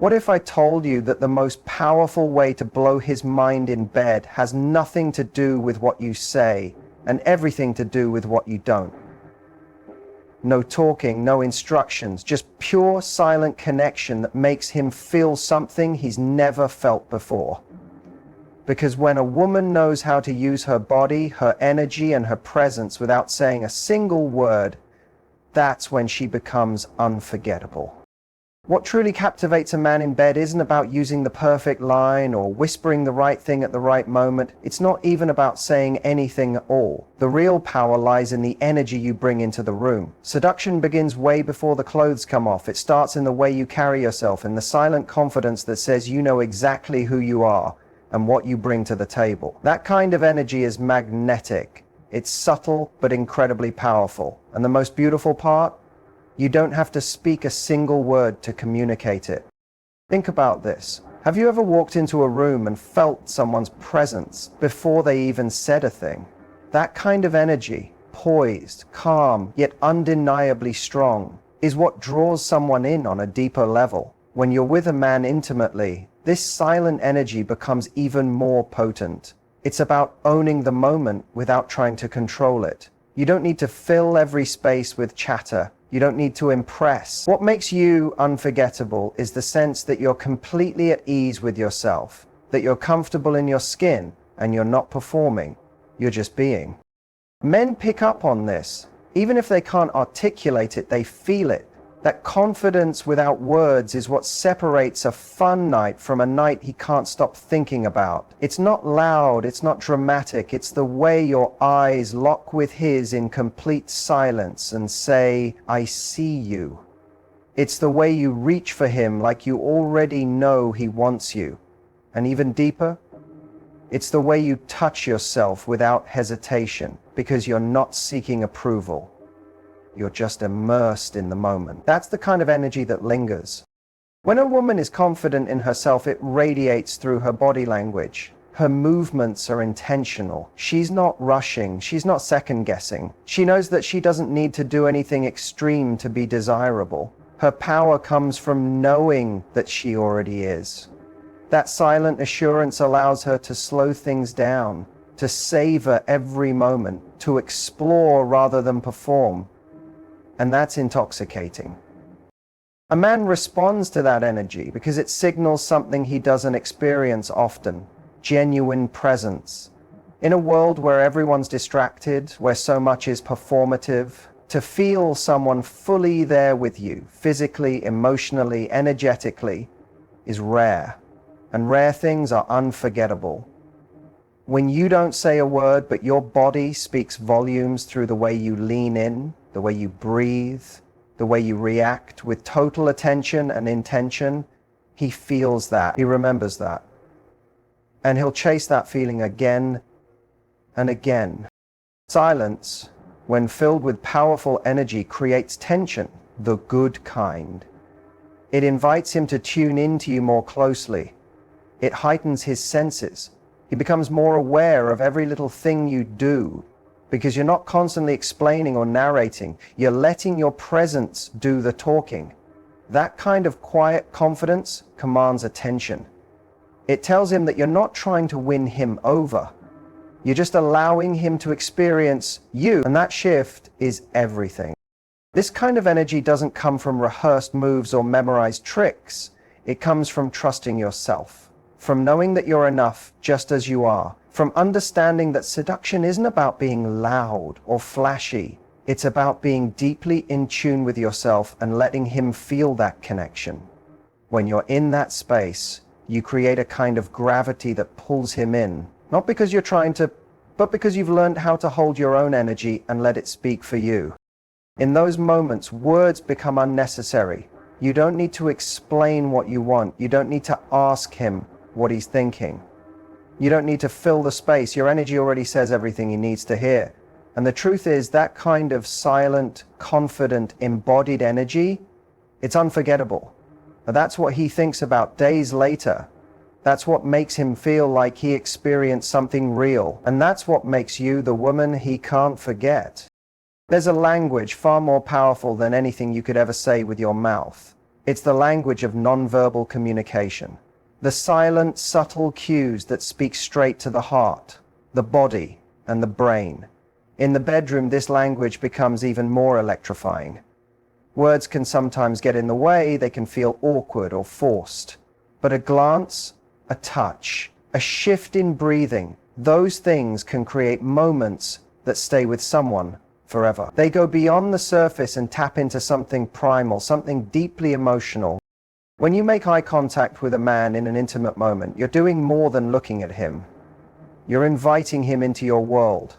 What if I told you that the most powerful way to blow his mind in bed has nothing to do with what you say and everything to do with what you don't? No talking, no instructions, just pure silent connection that makes him feel something he's never felt before. Because when a woman knows how to use her body, her energy, and her presence without saying a single word, that's when she becomes unforgettable. What truly captivates a man in bed isn't about using the perfect line or whispering the right thing at the right moment. It's not even about saying anything at all. The real power lies in the energy you bring into the room. Seduction begins way before the clothes come off. It starts in the way you carry yourself, in the silent confidence that says you know exactly who you are and what you bring to the table. That kind of energy is magnetic. It's subtle but incredibly powerful. And the most beautiful part? You don't have to speak a single word to communicate it. Think about this. Have you ever walked into a room and felt someone's presence before they even said a thing? That kind of energy, poised, calm, yet undeniably strong, is what draws someone in on a deeper level. When you're with a man intimately, this silent energy becomes even more potent. It's about owning the moment without trying to control it. You don't need to fill every space with chatter. You don't need to impress. What makes you unforgettable is the sense that you're completely at ease with yourself, that you're comfortable in your skin, and you're not performing. You're just being. Men pick up on this. Even if they can't articulate it, they feel it. That confidence without words is what separates a fun night from a night he can't stop thinking about. It's not loud, it's not dramatic, it's the way your eyes lock with his in complete silence and say, "I see you." It's the way you reach for him like you already know he wants you. And even deeper, it's the way you touch yourself without hesitation, because you're not seeking approval. You're just immersed in the moment. That's the kind of energy that lingers. When a woman is confident in herself, it radiates through her body language. Her movements are intentional. She's not rushing. She's not second-guessing. She knows that she doesn't need to do anything extreme to be desirable. Her power comes from knowing that she already is. That silent assurance allows her to slow things down, to savor every moment, to explore rather than perform. And that's intoxicating. A man responds to that energy because it signals something he doesn't experience often: genuine presence. In a world where everyone's distracted, where so much is performative, to feel someone fully there with you, physically, emotionally, energetically, is rare. And rare things are unforgettable. When you don't say a word, but your body speaks volumes through the way you lean in, the way you breathe, the way you react with total attention and intention, he feels that, he remembers that. And he'll chase that feeling again and again. Silence, when filled with powerful energy, creates tension, the good kind. It invites him to tune into you more closely. It heightens his senses. He becomes more aware of every little thing you do, because you're not constantly explaining or narrating. You're letting your presence do the talking. That kind of quiet confidence commands attention. It tells him that you're not trying to win him over. You're just allowing him to experience you, and that shift is everything. This kind of energy doesn't come from rehearsed moves or memorized tricks. It comes from trusting yourself, from knowing that you're enough just as you are, from understanding that seduction isn't about being loud or flashy. It's about being deeply in tune with yourself and letting him feel that connection. When you're in that space, you create a kind of gravity that pulls him in, not because you're trying to, but because you've learned how to hold your own energy and let it speak for you. In those moments, words become unnecessary. You don't need to explain what you want. You don't need to ask him what he's thinking. You don't need to fill the space. Your energy already says everything he needs to hear. And the truth is, that kind of silent, confident, embodied energy, it's unforgettable. And that's what he thinks about days later. That's what makes him feel like he experienced something real. And that's what makes you the woman he can't forget. There's a language far more powerful than anything you could ever say with your mouth. It's the language of nonverbal communication. The silent, subtle cues that speak straight to the heart, the body, and the brain. In the bedroom, this language becomes even more electrifying. Words can sometimes get in the way, they can feel awkward or forced. But a glance, a touch, a shift in breathing, those things can create moments that stay with someone forever. They go beyond the surface and tap into something primal, something deeply emotional. When you make eye contact with a man in an intimate moment, you're doing more than looking at him. You're inviting him into your world.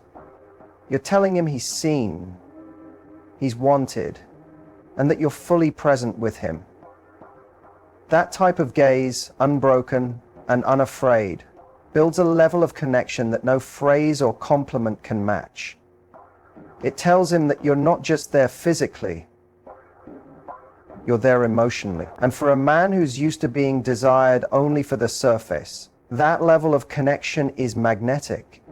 You're telling him he's seen, he's wanted, and that you're fully present with him. That type of gaze, unbroken and unafraid, builds a level of connection that no phrase or compliment can match. It tells him that you're not just there physically, you're there emotionally. And for a man who's used to being desired only for the surface, that level of connection is magnetic.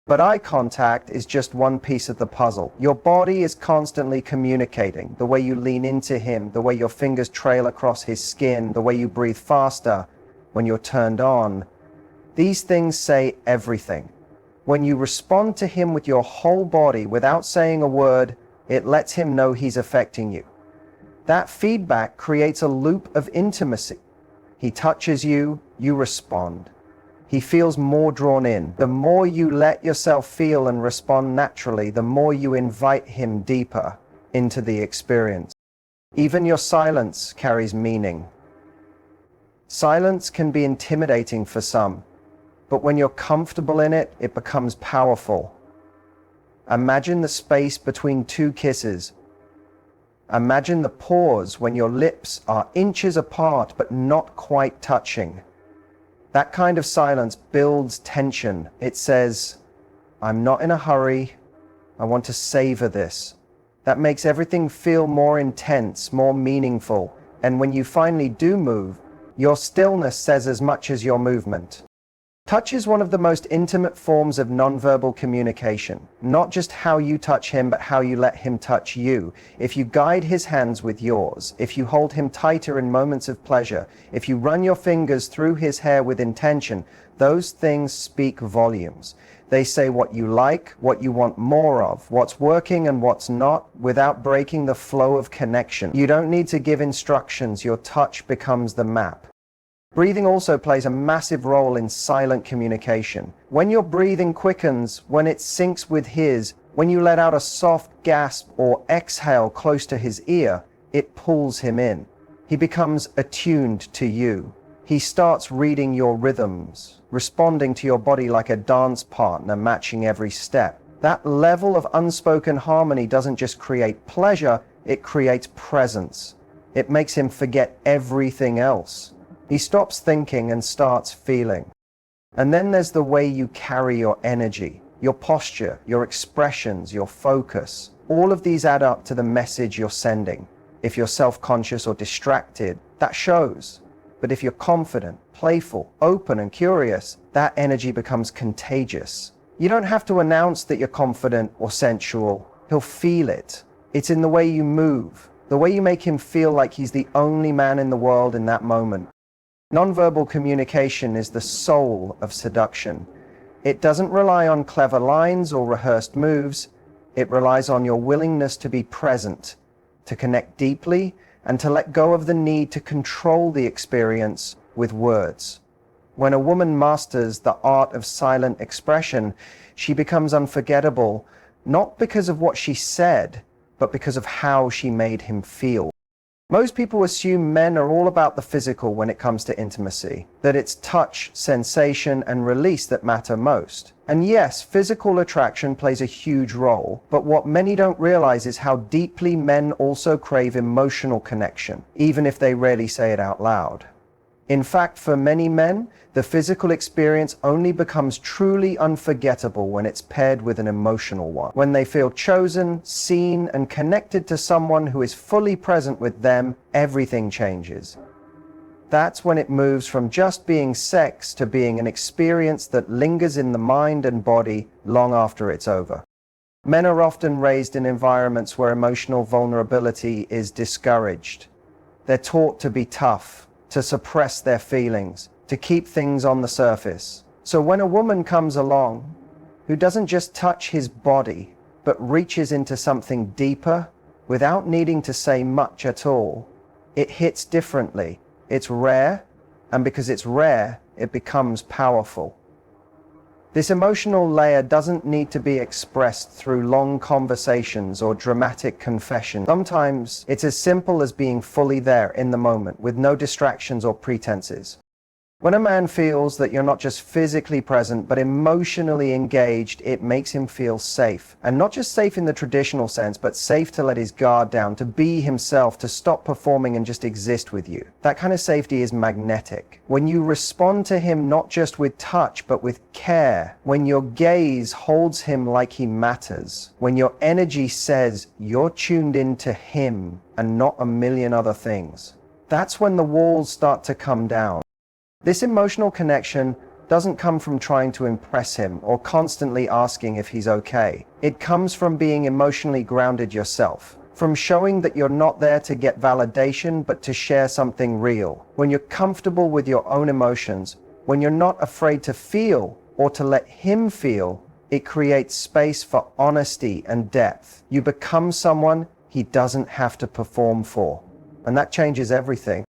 But eye contact is just one piece of the puzzle. Your body is constantly communicating. The way you lean into him, the way your fingers trail across his skin, the way you breathe faster when you're turned on. These things say everything. When you respond to him with your whole body without saying a word, it lets him know he's affecting you. That feedback creates a loop of intimacy. He touches you, you respond. He feels more drawn in. The more you let yourself feel and respond naturally, the more you invite him deeper into the experience. Even your silence carries meaning. Silence can be intimidating for some, but when you're comfortable in it, it becomes powerful. Imagine the space between two kisses. Imagine the pause when your lips are inches apart but not quite touching. That kind of silence builds tension. It says, I'm not in a hurry. I want to savor this. That makes everything feel more intense, more meaningful. And when you finally do move, your stillness says as much as your movement. Touch is one of the most intimate forms of nonverbal communication. Not just how you touch him, but how you let him touch you. If you guide his hands with yours, if you hold him tighter in moments of pleasure, if you run your fingers through his hair with intention, those things speak volumes. They say what you like, what you want more of, what's working and what's not, without breaking the flow of connection. You don't need to give instructions, your touch becomes the map. Breathing also plays a massive role in silent communication. When your breathing quickens, when it syncs with his, when you let out a soft gasp or exhale close to his ear, it pulls him in. He becomes attuned to you. He starts reading your rhythms, responding to your body like a dance partner, matching every step. That level of unspoken harmony doesn't just create pleasure, it creates presence. It makes him forget everything else. He stops thinking and starts feeling. And then there's the way you carry your energy, your posture, your expressions, your focus. All of these add up to the message you're sending. If you're self-conscious or distracted, that shows. But if you're confident, playful, open, and curious, that energy becomes contagious. You don't have to announce that you're confident or sensual. He'll feel it. It's in the way you move, the way you make him feel like he's the only man in the world in that moment. Nonverbal communication is the soul of seduction. It doesn't rely on clever lines or rehearsed moves. It relies on your willingness to be present, to connect deeply, and to let go of the need to control the experience with words. When a woman masters the art of silent expression, she becomes unforgettable, not because of what she said, but because of how she made him feel. Most people assume men are all about the physical when it comes to intimacy, that it's touch, sensation, and release that matter most. And yes, physical attraction plays a huge role, but what many don't realize is how deeply men also crave emotional connection, even if they rarely say it out loud. In fact, for many men, the physical experience only becomes truly unforgettable when it's paired with an emotional one. When they feel chosen, seen, and connected to someone who is fully present with them, everything changes. That's when it moves from just being sex to being an experience that lingers in the mind and body long after it's over. Men are often raised in environments where emotional vulnerability is discouraged. They're taught to be tough, to suppress their feelings, to keep things on the surface. So when a woman comes along who doesn't just touch his body, but reaches into something deeper without needing to say much at all, it hits differently. It's rare, and because it's rare, it becomes powerful. This emotional layer doesn't need to be expressed through long conversations or dramatic confession. Sometimes it's as simple as being fully there in the moment with no distractions or pretenses. When a man feels that you're not just physically present but emotionally engaged, it makes him feel safe. And not just safe in the traditional sense, but safe to let his guard down, to be himself, to stop performing and just exist with you. That kind of safety is magnetic. When you respond to him not just with touch but with care, when your gaze holds him like he matters, when your energy says you're tuned into him and not a million other things, that's when the walls start to come down. This emotional connection doesn't come from trying to impress him or constantly asking if he's okay. It comes from being emotionally grounded yourself, from showing that you're not there to get validation but to share something real. When you're comfortable with your own emotions, when you're not afraid to feel or to let him feel, it creates space for honesty and depth. You become someone he doesn't have to perform for, and that changes everything.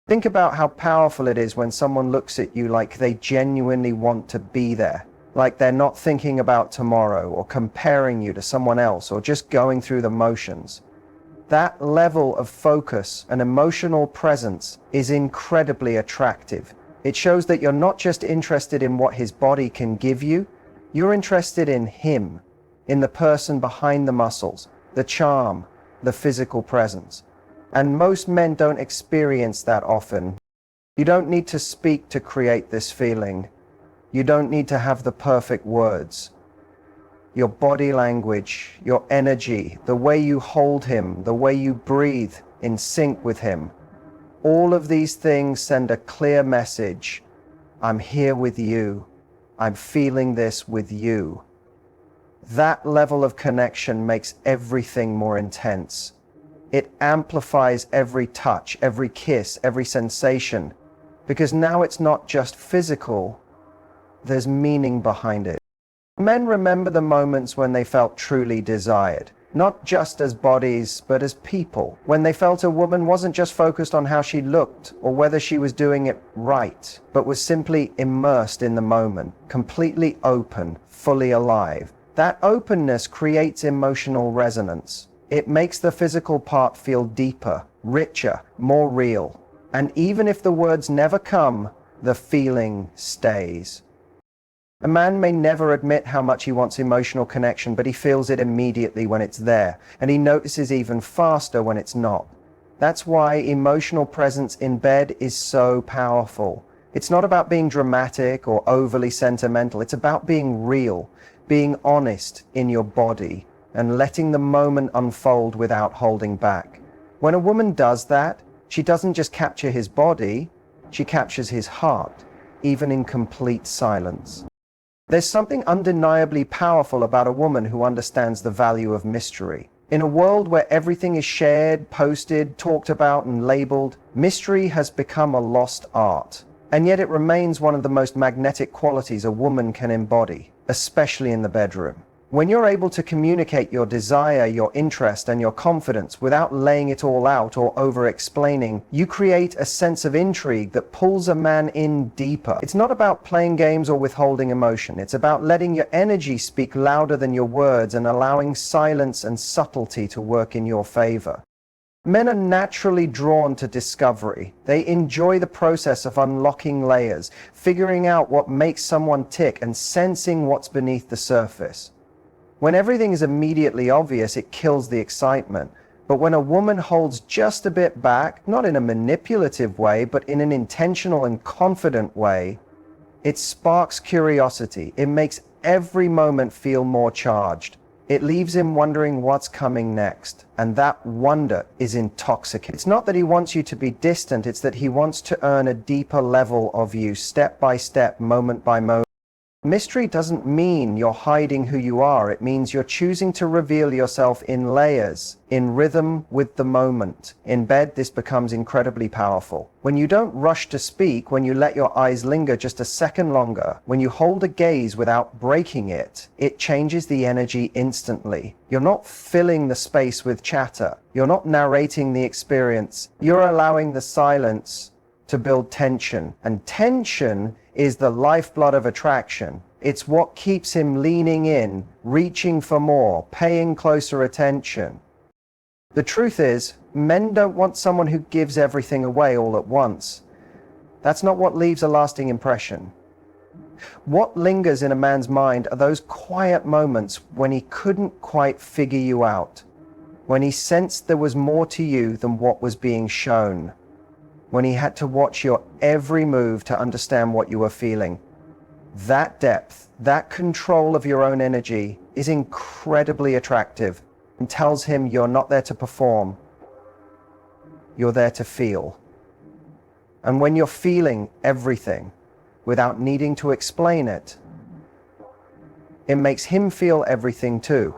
Think about how powerful it is when someone looks at you like they genuinely want to be there, like they're not thinking about tomorrow or comparing you to someone else or just going through the motions. That level of focus and emotional presence is incredibly attractive. It shows that you're not just interested in what his body can give you, you're interested in him, in the person behind the muscles, the charm, the physical presence. And most men don't experience that often. You don't need to speak to create this feeling. You don't need to have the perfect words. Your body language, your energy, the way you hold him, the way you breathe in sync with him, all of these things send a clear message. I'm here with you. I'm feeling this with you. That level of connection makes everything more intense. It amplifies every touch, every kiss, every sensation, because now it's not just physical, there's meaning behind it. Men remember the moments when they felt truly desired, not just as bodies, but as people. When they felt a woman wasn't just focused on how she looked or whether she was doing it right, but was simply immersed in the moment, completely open, fully alive. That openness creates emotional resonance. It makes the physical part feel deeper, richer, more real. And even if the words never come, the feeling stays. A man may never admit how much he wants emotional connection, but he feels it immediately when it's there, and he notices even faster when it's not. That's why emotional presence in bed is so powerful. It's not about being dramatic or overly sentimental. It's about being real, being honest in your body, and letting the moment unfold without holding back. When a woman does that, she doesn't just capture his body, she captures his heart, even in complete silence. There's something undeniably powerful about a woman who understands the value of mystery. In a world where everything is shared, posted, talked about, and labeled, mystery has become a lost art. And yet it remains one of the most magnetic qualities a woman can embody, especially in the bedroom. When you're able to communicate your desire, your interest, and your confidence without laying it all out or over-explaining, you create a sense of intrigue that pulls a man in deeper. It's not about playing games or withholding emotion. It's about letting your energy speak louder than your words and allowing silence and subtlety to work in your favor. Men are naturally drawn to discovery. They enjoy the process of unlocking layers, figuring out what makes someone tick, and sensing what's beneath the surface. When everything is immediately obvious, it kills the excitement. But when a woman holds just a bit back, not in a manipulative way, but in an intentional and confident way, it sparks curiosity. It makes every moment feel more charged. It leaves him wondering what's coming next. And that wonder is intoxicating. It's not that he wants you to be distant, it's that he wants to earn a deeper level of you, step by step, moment by moment. Mystery doesn't mean you're hiding who you are. It means you're choosing to reveal yourself in layers, in rhythm with the moment. In bed, this becomes incredibly powerful. When you don't rush to speak, when you let your eyes linger just a second longer, when you hold a gaze without breaking it, it changes the energy instantly. You're not filling the space with chatter. You're not narrating the experience. You're allowing the silence to build tension. And tension is the lifeblood of attraction. It's what keeps him leaning in, reaching for more, paying closer attention. The truth is, men don't want someone who gives everything away all at once. That's not what leaves a lasting impression. What lingers in a man's mind are those quiet moments when he couldn't quite figure you out, when he sensed there was more to you than what was being shown, when he had to watch your every move to understand what you were feeling. That depth, that control of your own energy is incredibly attractive and tells him you're not there to perform, you're there to feel. And when you're feeling everything without needing to explain it, it makes him feel everything too.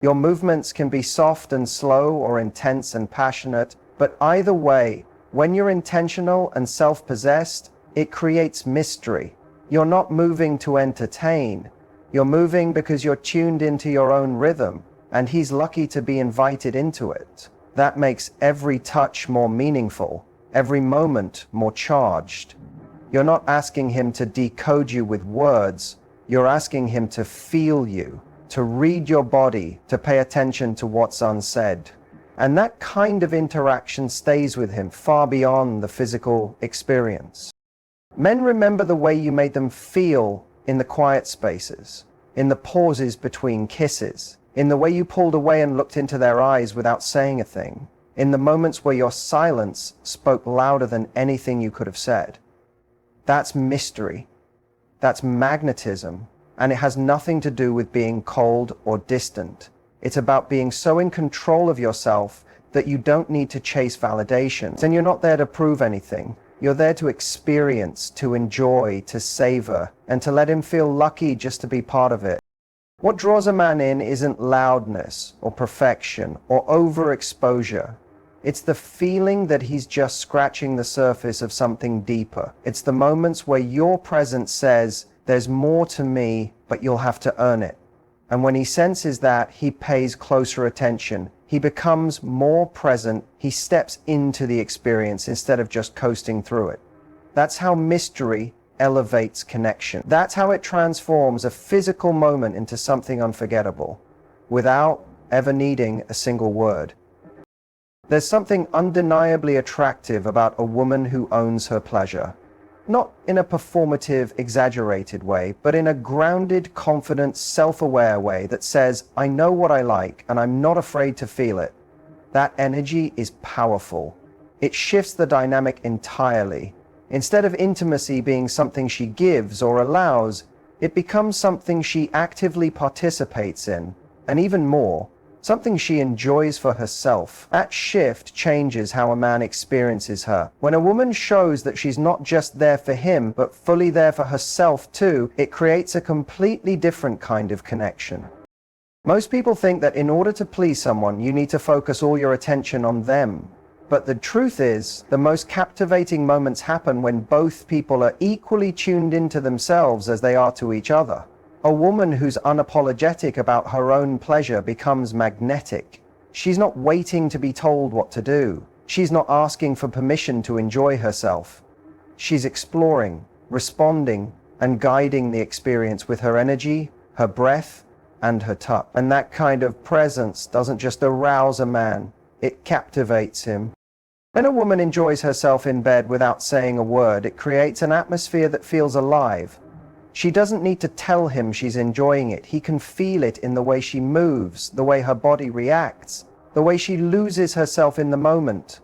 Your movements can be soft and slow or intense and passionate, but either way, when you're intentional and self-possessed, it creates mystery. You're not moving to entertain. You're moving because you're tuned into your own rhythm, and he's lucky to be invited into it. That makes every touch more meaningful, every moment more charged. You're not asking him to decode you with words. You're asking him to feel you, to read your body, to pay attention to what's unsaid. And that kind of interaction stays with him far beyond the physical experience. Men remember the way you made them feel in the quiet spaces, in the pauses between kisses, in the way you pulled away and looked into their eyes without saying a thing, in the moments where your silence spoke louder than anything you could have said. That's mystery. That's magnetism. And it has nothing to do with being cold or distant. It's about being so in control of yourself that you don't need to chase validation. And you're not there to prove anything. You're there to experience, to enjoy, to savor, and to let him feel lucky just to be part of it. What draws a man in isn't loudness or perfection or overexposure. It's the feeling that he's just scratching the surface of something deeper. It's the moments where your presence says, "There's more to me, but you'll have to earn it." And when he senses that, he pays closer attention. He becomes more present. He steps into the experience instead of just coasting through it. That's how mystery elevates connection. That's how it transforms a physical moment into something unforgettable, without ever needing a single word. There's something undeniably attractive about a woman who owns her pleasure. Not in a performative, exaggerated way, but in a grounded, confident, self-aware way that says, "I know what I like, and I'm not afraid to feel it." That energy is powerful. It shifts the dynamic entirely. Instead of intimacy being something she gives or allows, it becomes something she actively participates in, and even more, something she enjoys for herself. That shift changes how a man experiences her. When a woman shows that she's not just there for him, but fully there for herself too, it creates a completely different kind of connection. Most people think that in order to please someone, you need to focus all your attention on them. But the truth is, the most captivating moments happen when both people are equally tuned into themselves as they are to each other. A woman who's unapologetic about her own pleasure becomes magnetic. She's not waiting to be told what to do. She's not asking for permission to enjoy herself. She's exploring, responding, and guiding the experience with her energy, her breath, and her touch. And that kind of presence doesn't just arouse a man, it captivates him. When a woman enjoys herself in bed without saying a word, it creates an atmosphere that feels alive. She doesn't need to tell him she's enjoying it. He can feel it in the way she moves, the way her body reacts, the way she loses herself in the moment.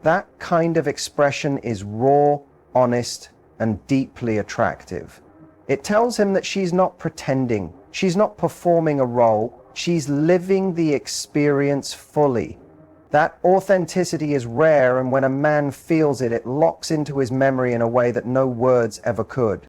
That kind of expression is raw, honest, and deeply attractive. It tells him that she's not pretending. She's not performing a role. She's living the experience fully. That authenticity is rare, and when a man feels it, it locks into his memory in a way that no words ever could.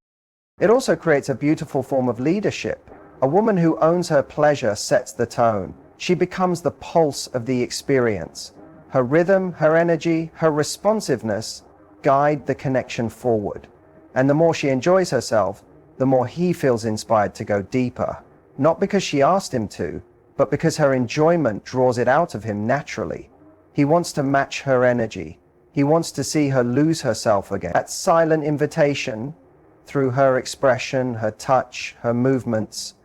It also creates a beautiful form of leadership. A woman who owns her pleasure sets the tone. She becomes the pulse of the experience. Her rhythm, her energy, her responsiveness guide the connection forward. And the more she enjoys herself, the more he feels inspired to go deeper. Not because she asked him to, but because her enjoyment draws it out of him naturally. He wants to match her energy. He wants to see her lose herself again. That silent invitation, through her expression, her touch, her movements,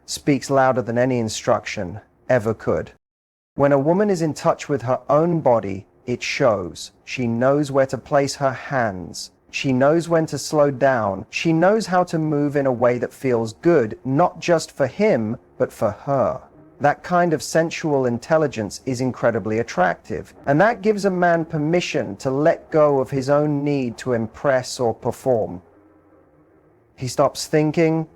speaks louder than any instruction ever could. When a woman is in touch with her own body, it shows. She knows where to place her hands. She knows when to slow down. She knows how to move in a way that feels good, not just for him, but for her. That kind of sensual intelligence is incredibly attractive, and that gives a man permission to let go of his own need to impress or perform. He stops thinking.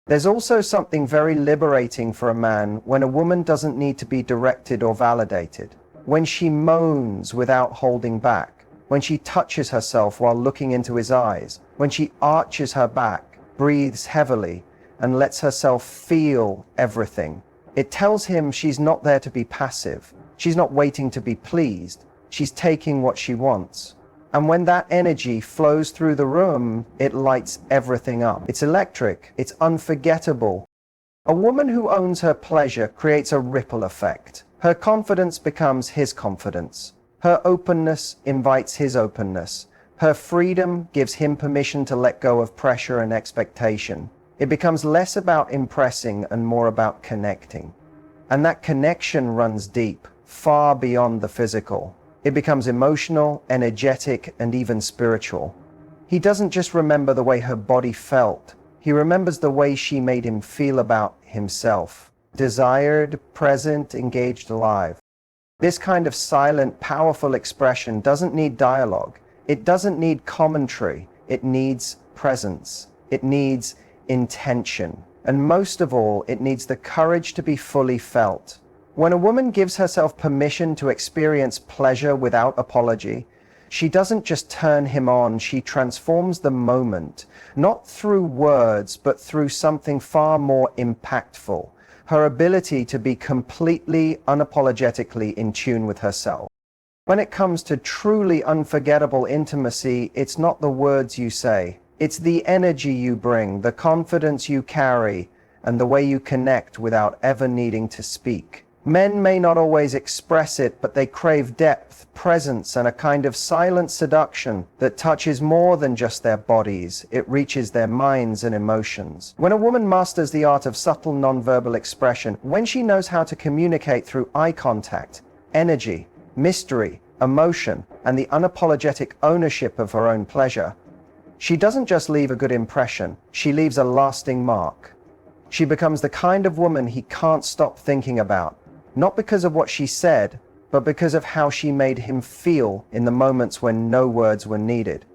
There's also something very liberating for a man when a woman doesn't need to be directed or validated. When she moans without holding back. When she touches herself while looking into his eyes. When she arches her back, breathes heavily, and lets herself feel everything. It tells him she's not there to be passive. She's not waiting to be pleased. She's taking what she wants. And when that energy flows through the room, it lights everything up. It's electric. It's unforgettable. A woman who owns her pleasure creates a ripple effect. Her confidence becomes his confidence. Her openness invites his openness. Her freedom gives him permission to let go of pressure and expectation. It becomes less about impressing and more about connecting. And that connection runs deep, far beyond the physical. It becomes emotional, energetic, and even spiritual. He doesn't just remember the way her body felt. He remembers the way she made him feel about himself. Desired, present, engaged, alive. This kind of silent, powerful expression doesn't need dialogue. It doesn't need commentary. It needs presence. It needs intention. And most of all, it needs the courage to be fully felt. When a woman gives herself permission to experience pleasure without apology, she doesn't just turn him on, she transforms the moment, not through words, but through something far more impactful, her ability to be completely, unapologetically in tune with herself. When it comes to truly unforgettable intimacy, it's not the words you say, it's the energy you bring, the confidence you carry, and the way you connect without ever needing to speak. Men may not always express it, but they crave depth, presence, and a kind of silent seduction that touches more than just their bodies. It reaches their minds and emotions. When a woman masters the art of subtle nonverbal expression, when she knows how to communicate through eye contact, energy, mystery, emotion, and the unapologetic ownership of her own pleasure, she doesn't just leave a good impression, she leaves a lasting mark. She becomes the kind of woman he can't stop thinking about. Not because of what she said, but because of how she made him feel in the moments when no words were needed.